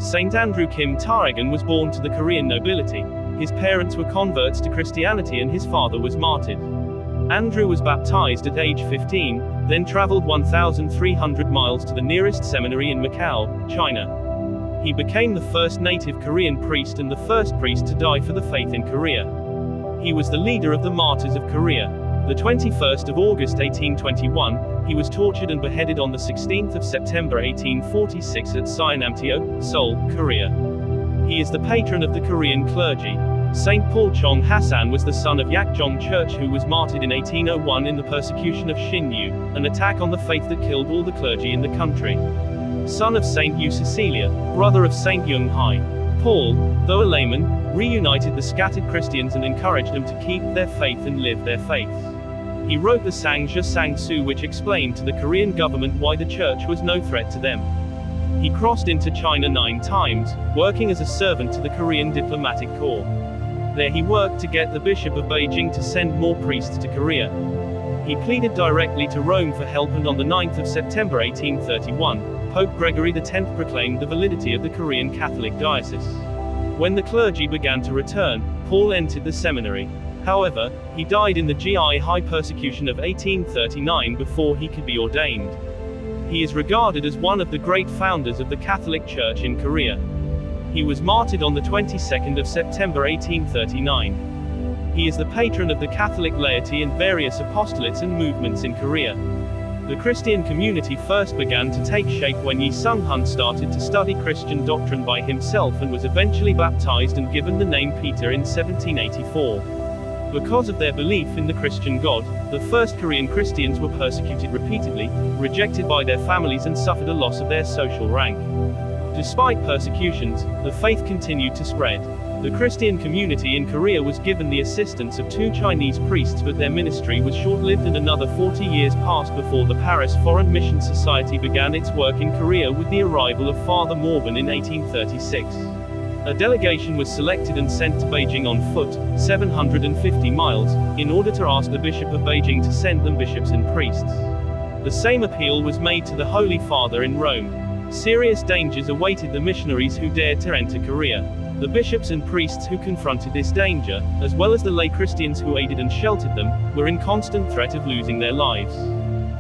Saint Andrew Kim Taegon was born to the Korean nobility. His parents were converts to Christianity and his father was martyred. Andrew was baptized at age 15, then traveled 1,300 miles to the nearest seminary in Macau, China. He became the first native Korean priest and the first priest to die for the faith in Korea. He was the leader of the Martyrs of Korea. The 21st of August 1821, he was tortured and beheaded on the 16th of September 1846 at Syeonamteo, Seoul, Korea. He is the patron of the Korean clergy. Saint Paul Chong Hasang was the son of Yakjong Church who was martyred in 1801 in the persecution of Shinyu, an attack on the faith that killed all the clergy in the country. Son of Saint Yu Cecilia, brother of Saint Young Hai. Paul, though a layman, reunited the scattered Christians and encouraged them to keep their faith and live their faith. He wrote the Sangja Sang-su, which explained to the Korean government why the church was no threat to them. He crossed into China 9 times, working as a servant to the Korean diplomatic corps. There he worked to get the Bishop of Beijing to send more priests to Korea. He pleaded directly to Rome for help, and on the 9th of September 1831, Pope Gregory X proclaimed the validity of the Korean Catholic diocese. When the clergy began to return, Paul entered the seminary. However, he died in the GI High persecution of 1839 before he could be ordained. He is regarded as one of the great founders of the Catholic Church in Korea. He was martyred on the 22nd of September 1839. He is the patron of the Catholic laity and various apostolates and movements in Korea. The Christian community first began to take shape when Yi Sung-hun started to study Christian doctrine by himself and was eventually baptized and given the name Peter in 1784. Because of their belief in the Christian God, the first Korean Christians were persecuted repeatedly, rejected by their families and suffered a loss of their social rank. Despite persecutions, the faith continued to spread. The Christian community in Korea was given the assistance of 2 Chinese priests, but their ministry was short-lived and another 40 years passed before the Paris Foreign Mission Society began its work in Korea with the arrival of Father Morvan in 1836. A delegation was selected and sent to Beijing on foot, 750 miles, in order to ask the Bishop of Beijing to send them bishops and priests. The same appeal was made to the Holy Father in Rome. Serious dangers awaited the missionaries who dared to enter Korea. The bishops and priests who confronted this danger, as well as the lay Christians who aided and sheltered them, were in constant threat of losing their lives.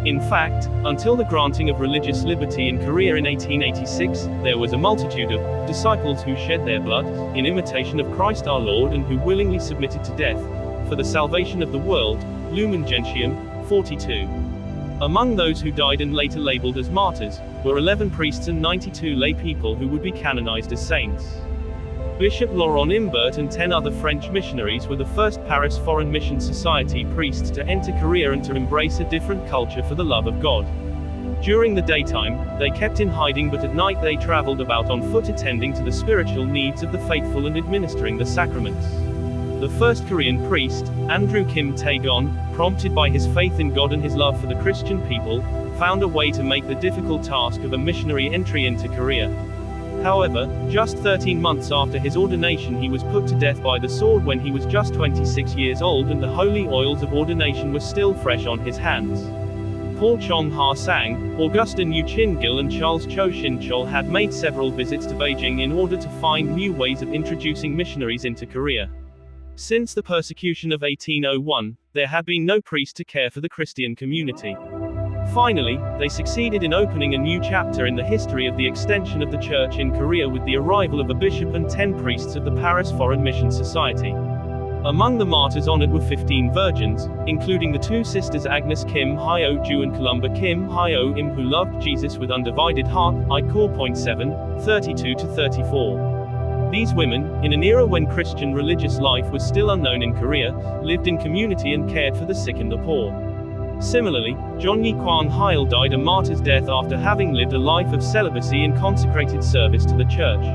In fact, until the granting of religious liberty in Korea in 1886, there was a multitude of disciples who shed their blood, in imitation of Christ our Lord, and who willingly submitted to death, for the salvation of the world. Lumen Gentium, 42. Among those who died and later labeled as martyrs, were 11 priests and 92 lay people who would be canonized as saints. Bishop Laurent Imbert and 10 other French missionaries were the first Paris Foreign Mission Society priests to enter Korea and to embrace a different culture for the love of God. During the daytime, they kept in hiding, but at night they traveled about on foot, attending to the spiritual needs of the faithful and administering the sacraments. The first Korean priest, Andrew Kim Taegon, prompted by his faith in God and his love for the Christian people, found a way to make the difficult task of a missionary entry into Korea. However, just 13 months after his ordination he was put to death by the sword when he was just 26 years old, and the holy oils of ordination were still fresh on his hands. Paul Chong Hasang, Augustin Yu Chin-gil and Charles Cho Shin-chol had made several visits to Beijing in order to find new ways of introducing missionaries into Korea. Since the persecution of 1801, there had been no priest to care for the Christian community. Finally, they succeeded in opening a new chapter in the history of the extension of the church in Korea with the arrival of a bishop and 10 priests of the Paris Foreign Mission Society. Among the martyrs honored were 15 virgins, including the 2 sisters Agnes Kim Hyo-ju and Columba Kim Hyo-im, who loved Jesus with undivided heart. I-Core.7, 32-34. These women, in an era when Christian religious life was still unknown in Korea, lived in community and cared for the sick and the poor. Similarly, John Yi Kwan Heil died a martyr's death after having lived a life of celibacy and consecrated service to the church.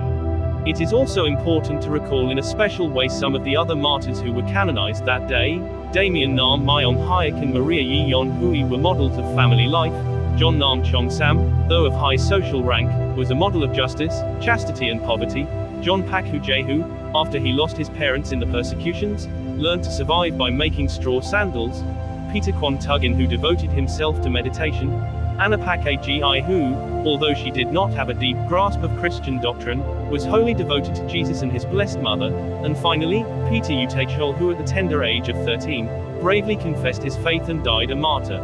It is also important to recall in a special way some of the other martyrs who were canonized that day. Damien Nam Myon Hayek and Maria Yi Yon Hui were models of family life. John Nam Chong Sam, though of high social rank, was a model of justice, chastity and poverty. John Pak Hu Jehu, after he lost his parents in the persecutions, learned to survive by making straw sandals. Peter Kwon Tugin, who devoted himself to meditation. Anna Pakagi, who, although she did not have a deep grasp of Christian doctrine, was wholly devoted to Jesus and his Blessed Mother, and finally, Peter Utachol, who at the tender age of 13, bravely confessed his faith and died a martyr.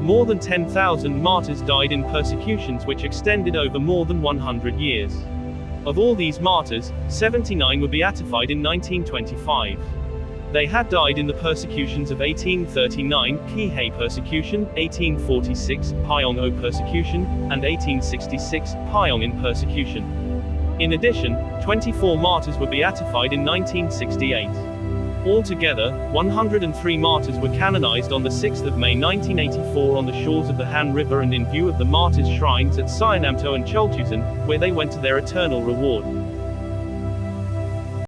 More than 10,000 martyrs died in persecutions which extended over more than 100 years. Of all these martyrs, 79 were beatified in 1925. They had died in the persecutions of 1839, Kihei persecution, 1846, Pyongyang persecution, and 1866, Pyongyang persecution. In addition, 24 martyrs were beatified in 1968. Altogether, 103 martyrs were canonized on the 6th of May 1984 on the shores of the Han River and in view of the martyrs' shrines at Syeonamto and Cholchusan, where they went to their eternal reward.